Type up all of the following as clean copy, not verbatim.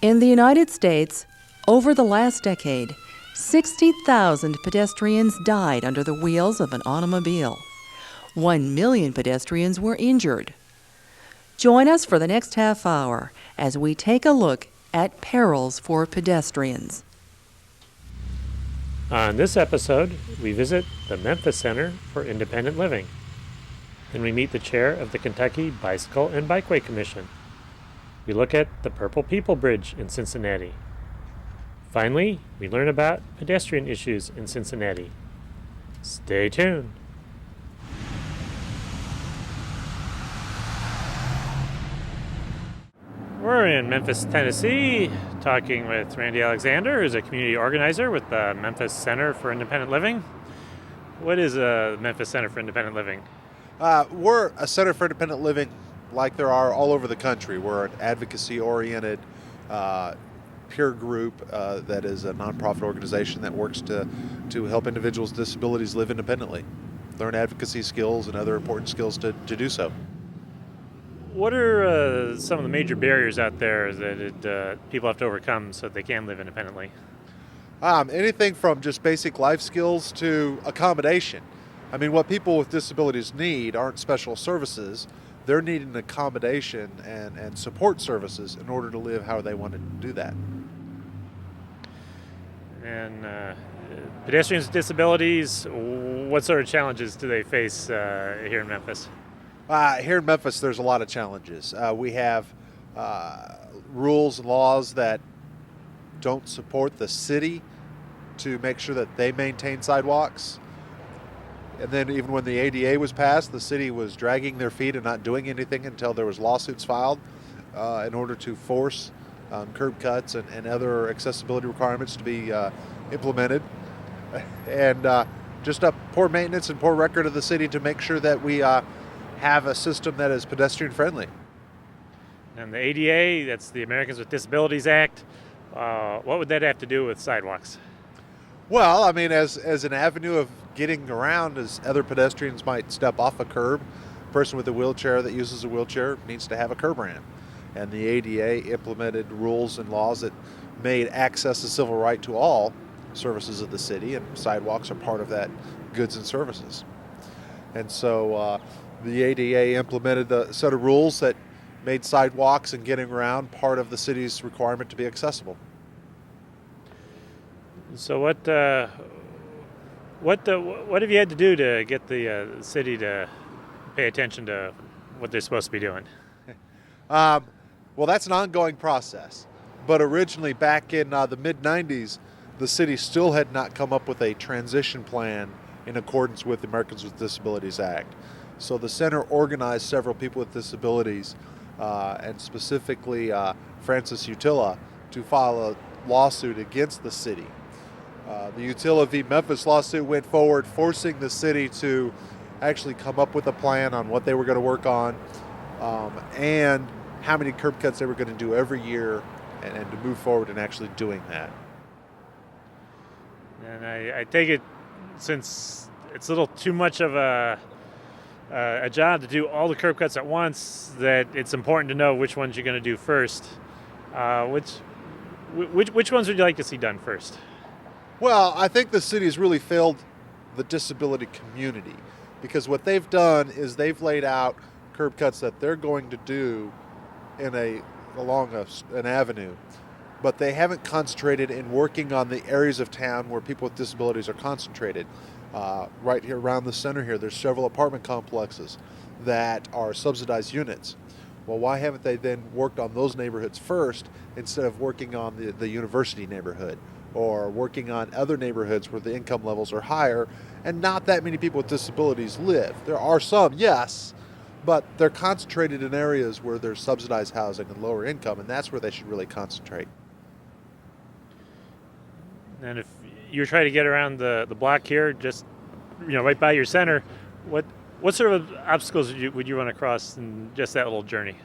In the United States, over the last decade, 60,000 pedestrians died under the wheels of an automobile. 1 million pedestrians were injured. Join us for the next half hour as we take a look at Perils for Pedestrians. On this episode, we visit the Memphis Center for Independent Living. Then we meet the chair of the Kentucky Bicycle and Bikeway Commission. We look at the Purple People Bridge in Cincinnati. Finally, we learn about pedestrian issues in Cincinnati. Stay tuned. We're in Memphis, Tennessee, talking with Randy Alexander, who's a community organizer with the Memphis Center for Independent Living. What is the Memphis Center for Independent Living? We're a Center for Independent Living like there are all over the country. We're an advocacy-oriented peer group that is a nonprofit organization that works to help individuals with disabilities live independently, learn advocacy skills and other important skills to do so. What are some of the major barriers out there that people have to overcome so that they can live independently? Anything from just basic life skills to accommodation. I mean, what people with disabilities need aren't special services. They're needing accommodation and support services in order to live how they want to do that. And pedestrians with disabilities, what sort of challenges do they face here in Memphis? Here in Memphis, there's a lot of challenges. We have rules and laws that don't support the city to make sure that they maintain sidewalks. And then even when the ADA was passed, the city was dragging their feet and not doing anything until there was lawsuits filed in order to force curb cuts and other accessibility requirements to be implemented. And just a poor maintenance and poor record of the city to make sure that we have a system that is pedestrian friendly. And the ADA, that's the Americans with Disabilities Act, what would that have to do with sidewalks? Well, I mean, as an avenue of getting around, as other pedestrians might step off a curb, a person with a wheelchair that uses a wheelchair needs to have a curb ramp. And the ADA implemented rules and laws that made access a civil right to all services of the city, and sidewalks are part of that goods and services. And so the ADA implemented a set of rules that made sidewalks and getting around part of the city's requirement to be accessible. So what have you had to do to get the city to pay attention to what they're supposed to be doing? Well, that's an ongoing process. But originally, back in the mid-'90s, the city still had not come up with a transition plan in accordance with the Americans with Disabilities Act. So the center organized several people with disabilities, and specifically Francis Utila, to file a lawsuit against the city. The Utila v. Memphis lawsuit went forward, forcing the city to actually come up with a plan on what they were going to work on and how many curb cuts they were going to do every year, and to move forward in actually doing that. And I take it, since it's a little too much of a job to do all the curb cuts at once, that it's important to know which ones you're going to do first. Which ones would you like to see done first? Well, I think the city has really failed the disability community, because what they've done is they've laid out curb cuts that they're going to do along an avenue, but they haven't concentrated in working on the areas of town where people with disabilities are concentrated. Right here around the center here, there's several apartment complexes that are subsidized units. Well, why haven't they then worked on those neighborhoods first instead of working on the university neighborhood, or working on other neighborhoods where the income levels are higher and not that many people with disabilities live? There are some, yes, but they're concentrated in areas where there's subsidized housing and lower income, and that's where they should really concentrate. And if you're trying to get around the block here, just right by your center, what sort of obstacles would you run across in just that little journey?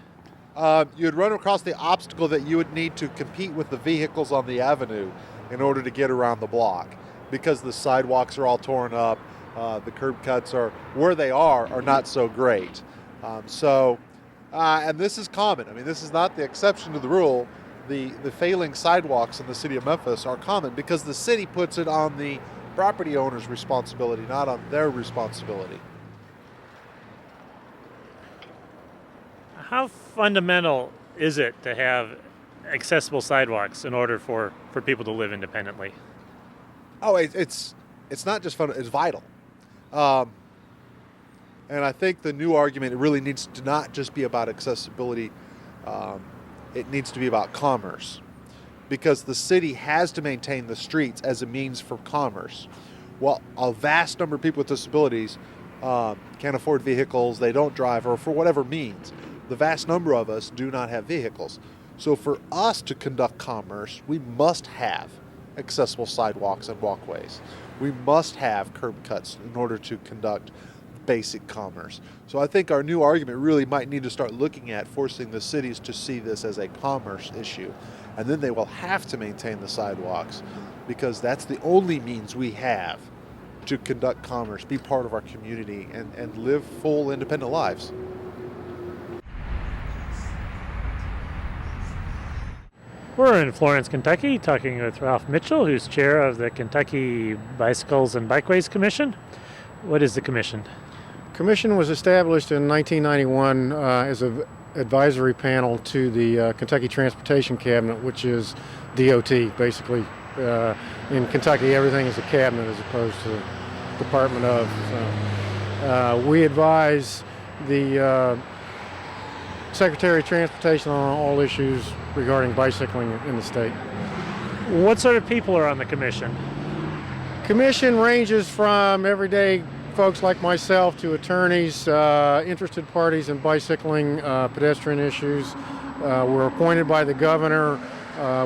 You'd run across the obstacle that you would need to compete with the vehicles on the avenue in order to get around the block, because the sidewalks are all torn up, the curb cuts are where they are not so great. And this is common. I mean, this is not the exception to the rule. the failing sidewalks in the city of Memphis are common because the city puts it on the property owner's responsibility, not on their responsibility. How fundamental is it to have accessible sidewalks in order for people to live independently? Oh, it's not just fun; it's vital. And I think the new argument, it really needs to not just be about accessibility. It needs to be about commerce, because the city has to maintain the streets as a means for commerce. Well, a vast number of people with disabilities can't afford vehicles, they don't drive, or for whatever means. The vast number of us do not have vehicles. So for us to conduct commerce, we must have accessible sidewalks and walkways. We must have curb cuts in order to conduct basic commerce. So I think our new argument really might need to start looking at forcing the cities to see this as a commerce issue. And then they will have to maintain the sidewalks, because that's the only means we have to conduct commerce, be part of our community, and live full independent lives. We're in Florence, Kentucky, talking with Ralph Mitchell, who's chair of the Kentucky Bicycles and Bikeways Commission. What is the commission? Commission was established in 1991 as an advisory panel to the Kentucky Transportation Cabinet, which is DOT, basically. In Kentucky, everything is a cabinet as opposed to Department of. So, we advise the Secretary of Transportation on all issues regarding bicycling in the state. What sort of people are on the commission? Commission ranges from everyday folks like myself to attorneys, interested parties in bicycling, pedestrian issues. We're appointed by the governor.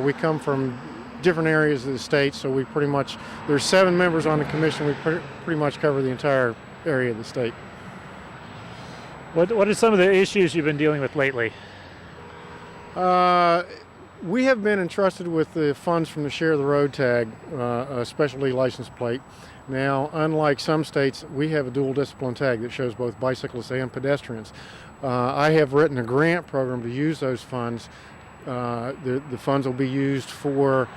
We come from different areas of the state, so we pretty much, there's 7 members on the commission. We pretty much cover the entire area of the state. What are some of the issues you've been dealing with lately? We have been entrusted with the funds from the Share of the Road tag, a specialty license plate. Now, unlike some states, we have a dual discipline tag that shows both bicyclists and pedestrians. I have written a grant program to use those funds. The funds will be used for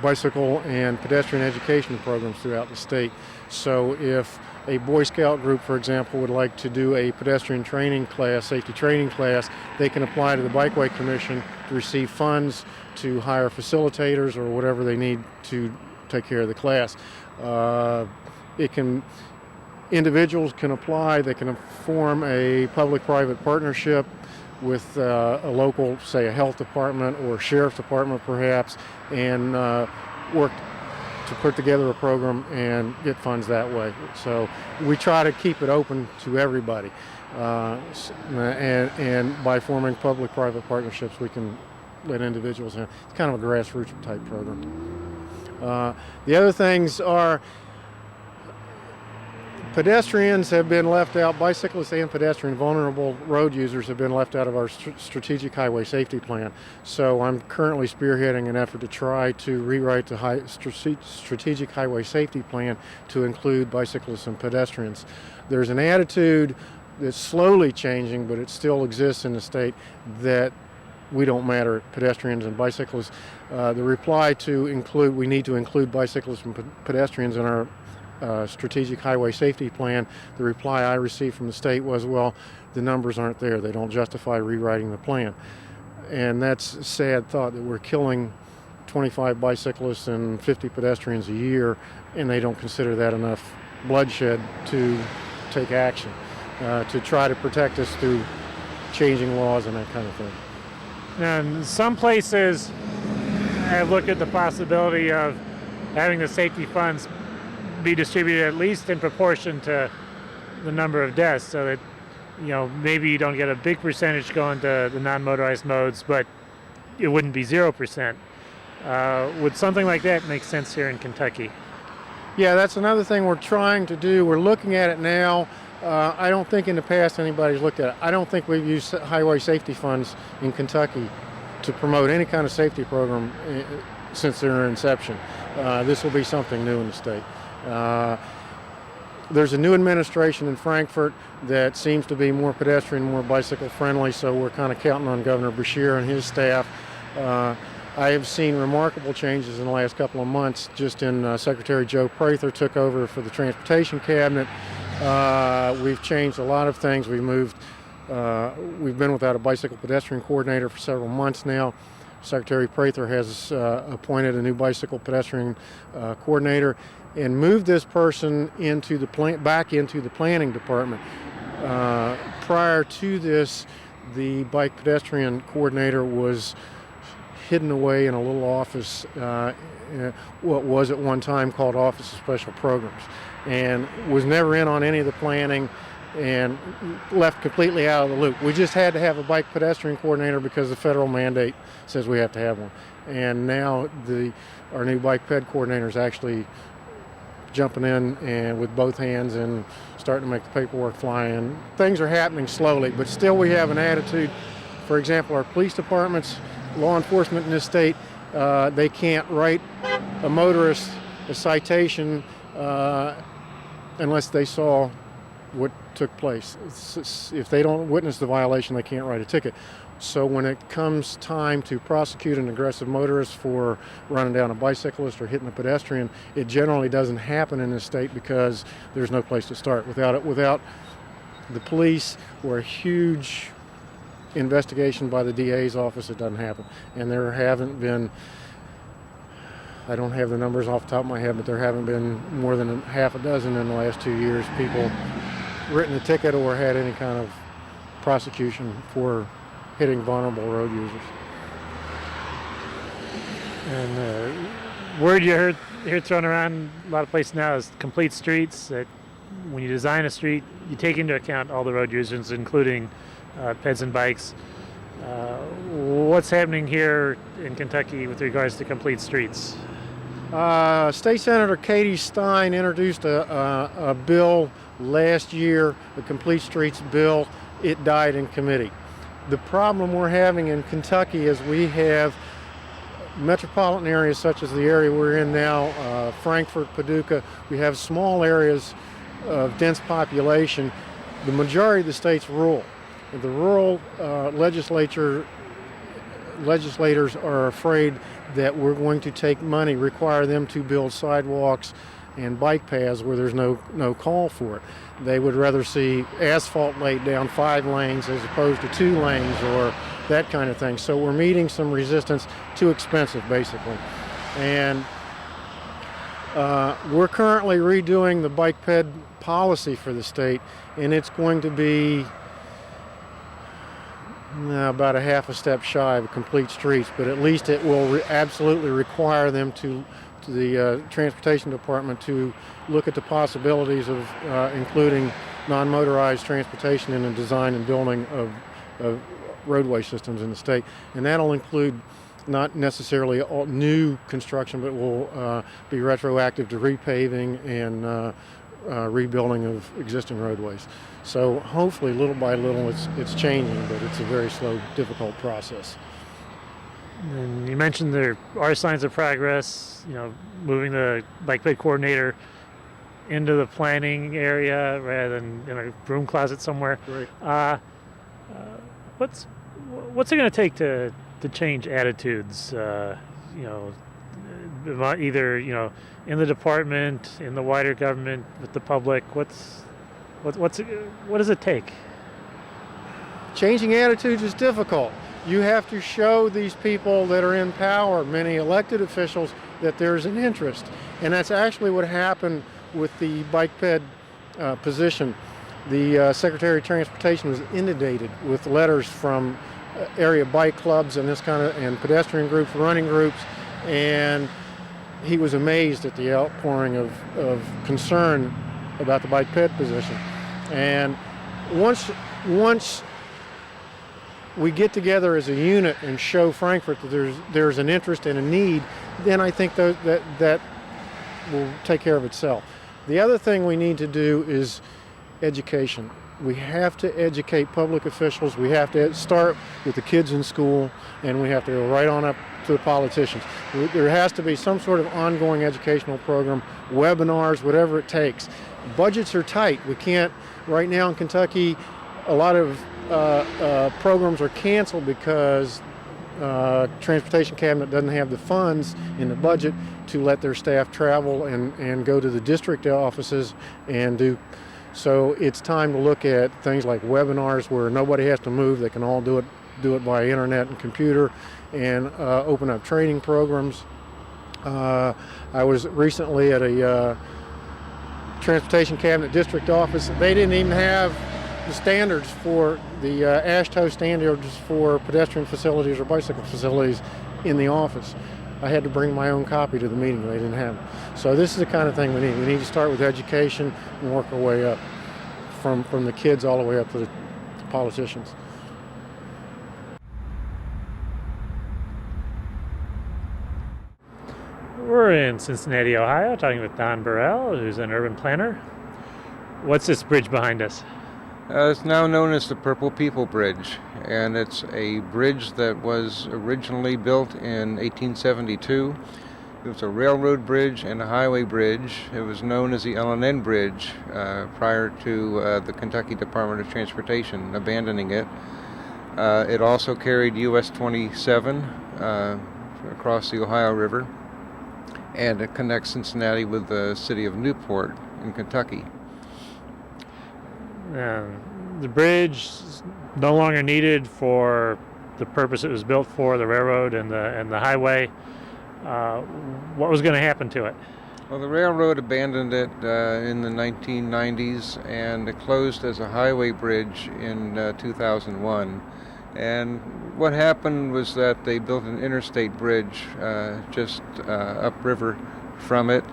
bicycle and pedestrian education programs throughout the state. So if a Boy Scout group, for example, would like to do a pedestrian training class, safety training class, they can apply to the Bikeway Commission to receive funds to hire facilitators or whatever they need to take care of the class. Individuals can apply, they can form a public-private partnership with a local, say a health department or sheriff's department perhaps, and work to put together a program and get funds that way. So we try to keep it open to everybody. And by forming public-private partnerships, we can let individuals in. It's kind of a grassroots type program. The other things are pedestrians have been left out, bicyclists and pedestrian vulnerable road users have been left out of our strategic highway safety plan. So I'm currently spearheading an effort to try to rewrite the strategic highway safety plan to include bicyclists and pedestrians. There's an attitude that's slowly changing, but it still exists in the state, that we don't matter, pedestrians and bicyclists. The reply to include, we need to include bicyclists and pedestrians in our strategic highway safety plan, the reply I received from the state was, well, the numbers aren't there. They don't justify rewriting the plan. And that's a sad thought, that we're killing 25 bicyclists and 50 pedestrians a year, and they don't consider that enough bloodshed to take action, to try to protect us through changing laws and that kind of thing. And some places have looked at the possibility of having the safety funds be distributed at least in proportion to the number of deaths, so that, you know, maybe you don't get a big percentage going to the non-motorized modes, but it wouldn't be 0%. Would something like that make sense here in Kentucky? Yeah, that's another thing we're trying to do. We're looking at it now. I don't think in the past anybody's looked at it. I don't think we've used highway safety funds in Kentucky to promote any kind of safety program since their inception. This will be something new in the state. There's a new administration in Frankfurt that seems to be more pedestrian, more bicycle friendly, so we're kind of counting on Governor Beshear and his staff. I have seen remarkable changes in the last couple of months. Just in Secretary Joe Prather took over for the Transportation Cabinet. We've changed a lot of things. We've been without a bicycle pedestrian coordinator for several months now. Secretary Prather has appointed a new bicycle pedestrian coordinator and moved this person back into the planning department. Prior to this, the bike pedestrian coordinator was hidden away in a little office, what was at one time called Office of Special Programs, and was never in on any of the planning and left completely out of the loop. We just had to have a bike pedestrian coordinator because the federal mandate says we have to have one. And now our new bike ped coordinator is actually jumping in and with both hands and starting to make the paperwork fly in. Things are happening slowly, but still we have an attitude. For example, our police departments, law enforcement in this state, they can't write a motorist a citation unless they saw what took place. If they don't witness the violation, they can't write a ticket. So when it comes time to prosecute an aggressive motorist for running down a bicyclist or hitting a pedestrian, it generally doesn't happen in this state because there's no place to start. Without the police or a huge investigation by the DA's office, it doesn't happen. And there haven't been, I don't have the numbers off the top of my head, but there haven't been more than half a dozen in the last 2 years people written a ticket or had any kind of prosecution for hitting vulnerable road users. And word you hear thrown around a lot of places now is complete streets. That when you design a street, you take into account all the road users, including peds and bikes. What's happening here in Kentucky with regards to complete streets? State Senator Katie Stein introduced a bill last year, the Complete Streets bill. It died in committee. The problem we're having in Kentucky is we have metropolitan areas such as the area we're in now, Frankfort, Paducah. We have small areas of dense population. The majority of the state's rural. The rural legislators are afraid that we're going to take money, require them to build sidewalks and bike paths where there's no call for it. They would rather see asphalt laid down 5 lanes as opposed to 2 lanes or that kind of thing. So we're meeting some resistance. Too expensive, basically. And we're currently redoing the bike ped policy for the state, and it's going to be about a half a step shy of complete streets, but at least it will absolutely require them to the Transportation Department to look at the possibilities of including non-motorized transportation in the design and building of roadway systems in the state. And that'll include not necessarily all new construction, but will be retroactive to repaving and rebuilding of existing roadways. So hopefully, little by little, it's changing, but it's a very slow, difficult process. And you mentioned there are signs of progress, moving the bike ped coordinator into the planning area rather than in a broom closet somewhere. Right. What's it going to take to change attitudes? Either in the department, in the wider government, with the public. What does it take? Changing attitudes is difficult. You have to show these people that are in power, many elected officials, that there's an interest. And that's actually what happened with the bike ped position. The Secretary of Transportation was inundated with letters from area bike clubs and and pedestrian groups, running groups, and he was amazed at the outpouring of concern about the bike ped position. And once we get together as a unit and show Frankfurt that there's an interest and a need, then I think that will take care of itself. The other thing we need to do is education. We have to educate public officials. We have to start with the kids in school, and we have to go right on up to the politicians. There has to be some sort of ongoing educational program, webinars, whatever it takes. budgets are tight. We can't, right now in Kentucky, a lot of programs are canceled because Transportation Cabinet doesn't have the funds in the budget to let their staff travel and go to the district offices and do. So it's time to look at things like webinars where nobody has to move. They can all do it by internet and computer, and open up training programs. I was recently at a Transportation Cabinet district office. They didn't even have the standards for the AASHTO standards for pedestrian facilities or bicycle facilities in the office. I had to bring my own copy to the meeting. They didn't have it. So this is the kind of thing we need. We need to start with education and work our way up from the kids all the way up to the politicians. We're in Cincinnati, Ohio, talking with Don Burrell, who's an urban planner. What's this bridge behind us? It's now known as the Purple People Bridge, and it's a bridge that was originally built in 1872. It was a railroad bridge and a highway bridge. It was known as the L&N Bridge prior to the Kentucky Department of Transportation abandoning it. It also carried US 27 across the Ohio River, and it connects Cincinnati with the city of Newport in Kentucky. The bridge is no longer needed for the purpose it was built for, the railroad and the highway. What was going to happen to it? Well, the railroad abandoned it in the 1990s, and it closed as a highway bridge in 2001. And what happened was that they built an interstate bridge just upriver from it,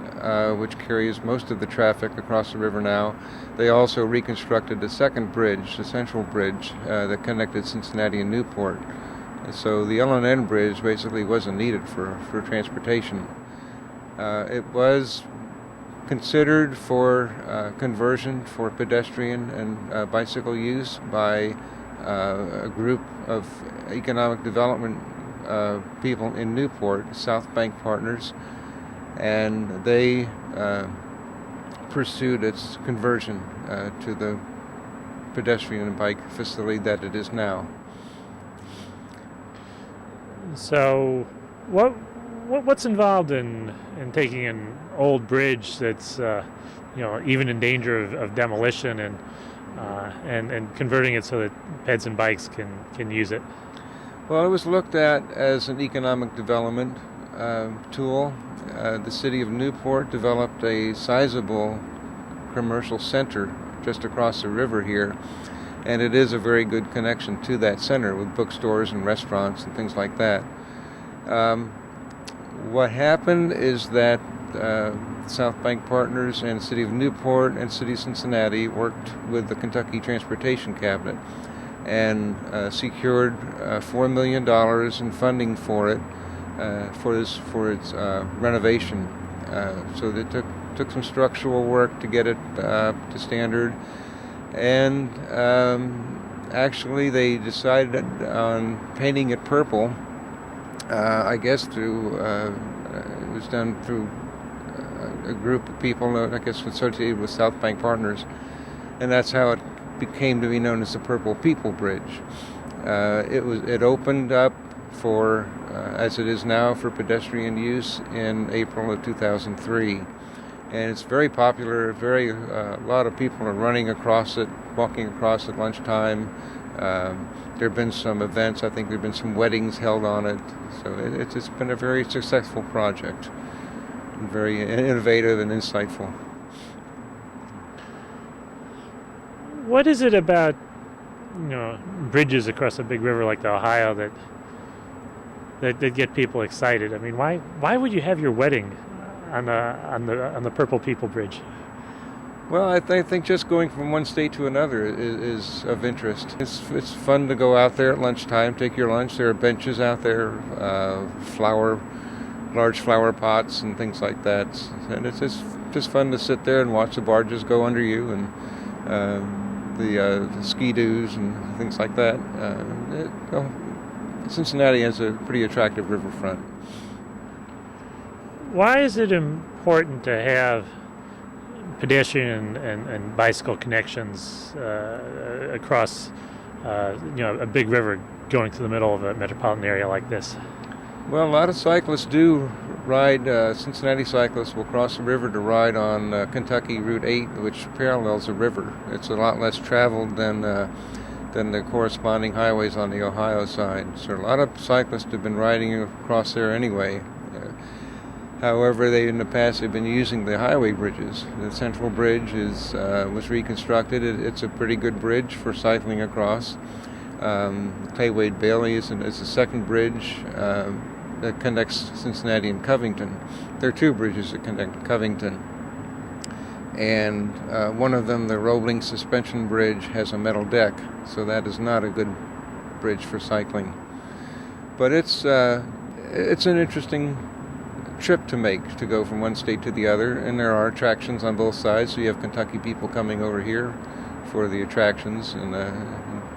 which carries most of the traffic across the river now. They also reconstructed a second bridge, the Central Bridge, that connected Cincinnati and Newport. And so the L&N Bridge basically wasn't needed for transportation. It was considered for conversion for pedestrian and bicycle use by a group of economic development people in Newport, South Bank Partners, and they pursued its conversion to the pedestrian and bike facility that it is now. So, what's involved in taking an old bridge that's even in danger of demolition and converting it so that peds and bikes can use it? Well, it was looked at as an economic development tool. The city of Newport developed a sizable commercial center just across the river here, and it is a very good connection to that center with bookstores and restaurants and things like that. What happened is that South Bank Partners and City of Newport and City of Cincinnati worked with the Kentucky Transportation Cabinet and secured $4 million in funding for it, for its renovation. So they took some structural work to get it to standard, and actually they decided on painting it purple. I guess it was done through a group of people, I guess associated with South Bank Partners, and that's how it came to be known as the Purple People Bridge. It opened up for, as it is now, for pedestrian use in April of 2003. And it's very popular. A lot of people are running across it, walking across at lunchtime. There have been some events. I think there have been some weddings held on it. So it's been a very successful project, and very innovative and insightful. What is it about bridges across a big river like the Ohio that get people excited? I mean, why would you have your wedding on the Purple People Bridge? Well, I think just going from one state to another is of interest. It's fun to go out there at lunchtime, take your lunch. There are benches out there, large flower pots and things like that. And it's just fun to sit there and watch the barges go under you, and the ski-doos and things like that. Cincinnati has a pretty attractive riverfront. Why is it important to have pedestrian and bicycle connections across a big river going through the middle of a metropolitan area like this? Well, a lot of cyclists do ride. Cincinnati cyclists will cross the river to ride on Kentucky Route 8, which parallels the river. It's a lot less traveled than the corresponding highways on the Ohio side. So a lot of cyclists have been riding across there anyway. However, in the past they've been using the highway bridges. The Central Bridge was reconstructed. It's a pretty good bridge for cycling across. Clay-Wade Bailey is the second bridge that connects Cincinnati and Covington. There are two bridges that connect Covington. And one of them, the rolling suspension bridge, has a metal deck, so that is not a good bridge for cycling. But it's an interesting trip to make, to go from one state to the other, and there are attractions on both sides. So you have Kentucky people coming over here for the attractions, and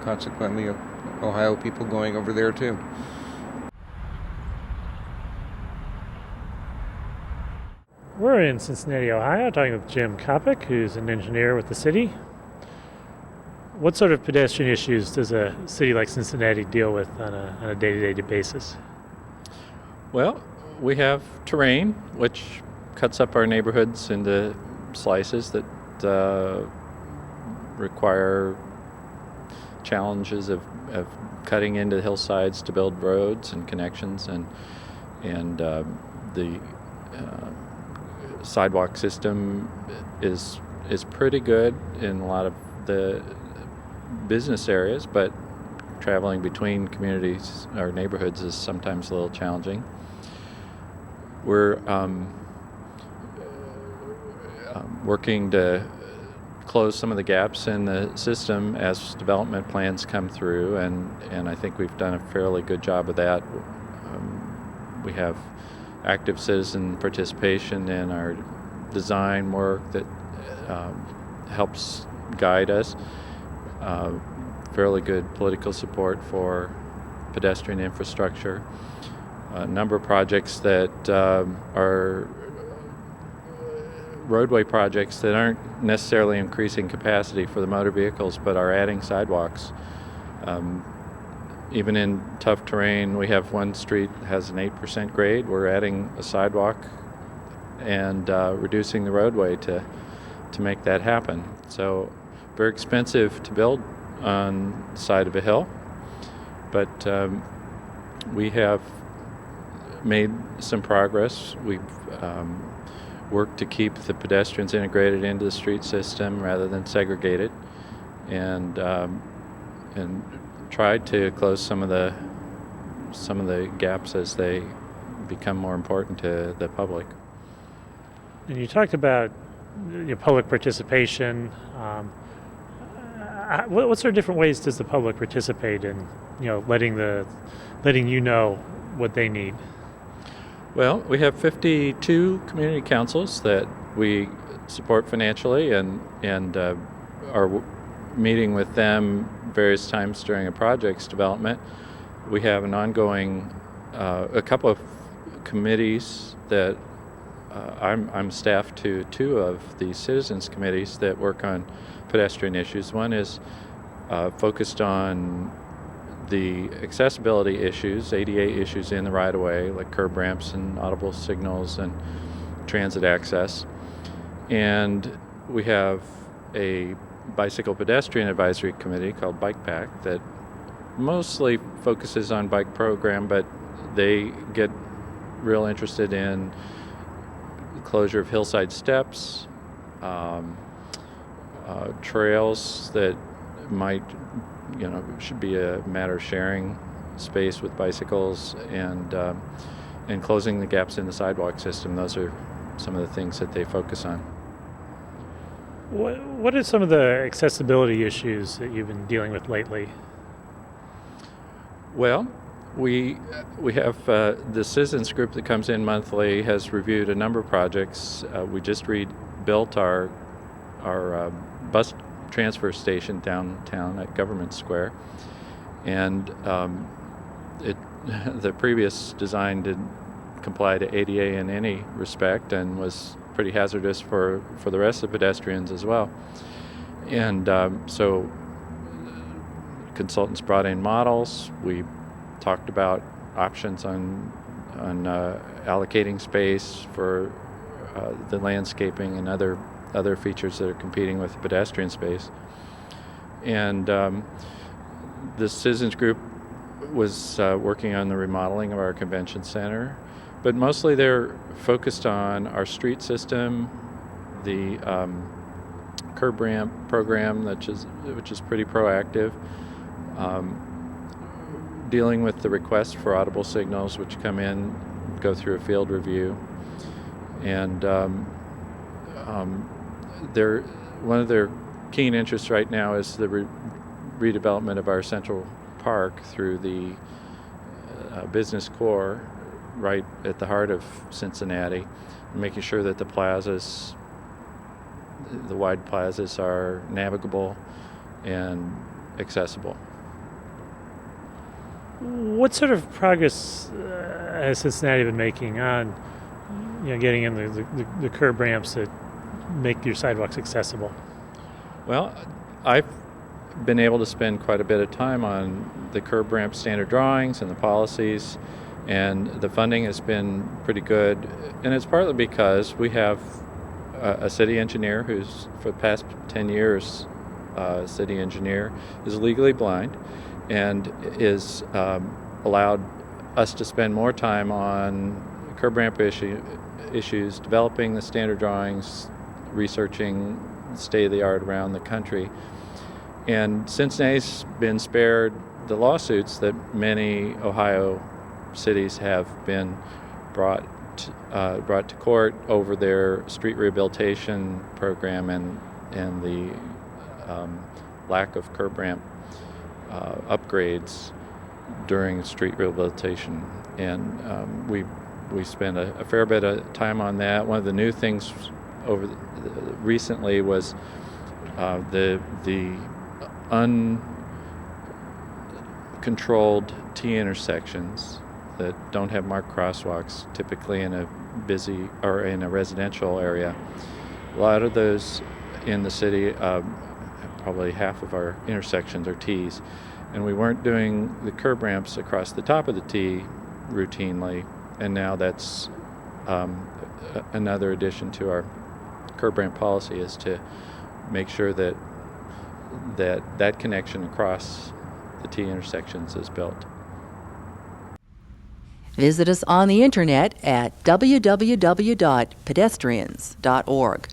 consequently Ohio people going over there too. We're in Cincinnati, Ohio, talking with Jim Kopic, who's an engineer with the city. What sort of pedestrian issues does a city like Cincinnati deal with on a day-to-day basis? Well, we have terrain, which cuts up our neighborhoods into slices that require challenges of cutting into hillsides to build roads and connections, and the sidewalk system is pretty good in a lot of the business areas, but traveling between communities or neighborhoods is sometimes a little challenging. We're working to close some of the gaps in the system as development plans come through, and I think we've done a fairly good job of that. We have active citizen participation in our design work that helps guide us. Fairly good political support for pedestrian infrastructure. A number of projects that are roadway projects that aren't necessarily increasing capacity for the motor vehicles, but are adding sidewalks. Even in tough terrain, we have one street that has an 8% grade. We're adding a sidewalk and reducing the roadway to make that happen. So very expensive to build on the side of a hill, but we have made some progress. We've worked to keep the pedestrians integrated into the street system rather than segregated, and tried to close some of the gaps as they become more important to the public. And you talked about public participation. What sort of different ways does the public participate in letting you know what they need? Well, we have 52 community councils that we support financially, and are meeting with them various times during a project's development. We have an ongoing, a couple of committees that I'm staffed to two of the citizens committees that work on pedestrian issues. One is focused on the accessibility issues, ADA issues in the right-of-way, like curb ramps and audible signals and transit access. And we have a bicycle pedestrian advisory committee called Bike Pack that mostly focuses on bike program, but they get real interested in the closure of hillside steps, trails that might should be a matter of sharing space with bicycles, and closing the gaps in the sidewalk system. Those are some of the things that they focus on. What are some of the accessibility issues that you've been dealing with lately? Well, we have the citizens group that comes in monthly has reviewed a number of projects. We just rebuilt our bus transfer station downtown at Government Square, and the previous design didn't comply to ADA in any respect and was pretty hazardous for the rest of the pedestrians as well. And so consultants brought in models. We talked about options on allocating space for the landscaping and other features that are competing with pedestrian space. And the citizens group was working on the remodeling of our convention center, but mostly they're focused on our street system, the curb ramp program, which is pretty proactive, dealing with the requests for audible signals, which come in, go through a field review, and one of their keen interests right now is the redevelopment of our central park through the business core right at the heart of Cincinnati, making sure that the wide plazas are navigable and accessible. What sort of progress has Cincinnati been making on getting in the curb ramps that make your sidewalks accessible? Well, I've been able to spend quite a bit of time on the curb ramp standard drawings and the policies, and the funding has been pretty good. And it's partly because we have a city engineer who's, for the past 10 years, city engineer, is legally blind and is allowed us to spend more time on curb ramp issues, developing the standard drawings, researching state-of-the-art around the country. And Cincinnati's been spared the lawsuits that many Ohio cities have been brought to court over their street rehabilitation program and the lack of curb ramp upgrades during street rehabilitation. And we spent a fair bit of time on that. One of the new things recently was the uncontrolled T intersections that don't have marked crosswalks, typically in a busy or in a residential area. A lot of those in the city, probably half of our intersections are T's, and we weren't doing the curb ramps across the top of the T routinely, and now that's another addition to our curb ramp policy, is to make sure that connection across the T intersections is built. Visit us on the internet at www.pedestrians.org.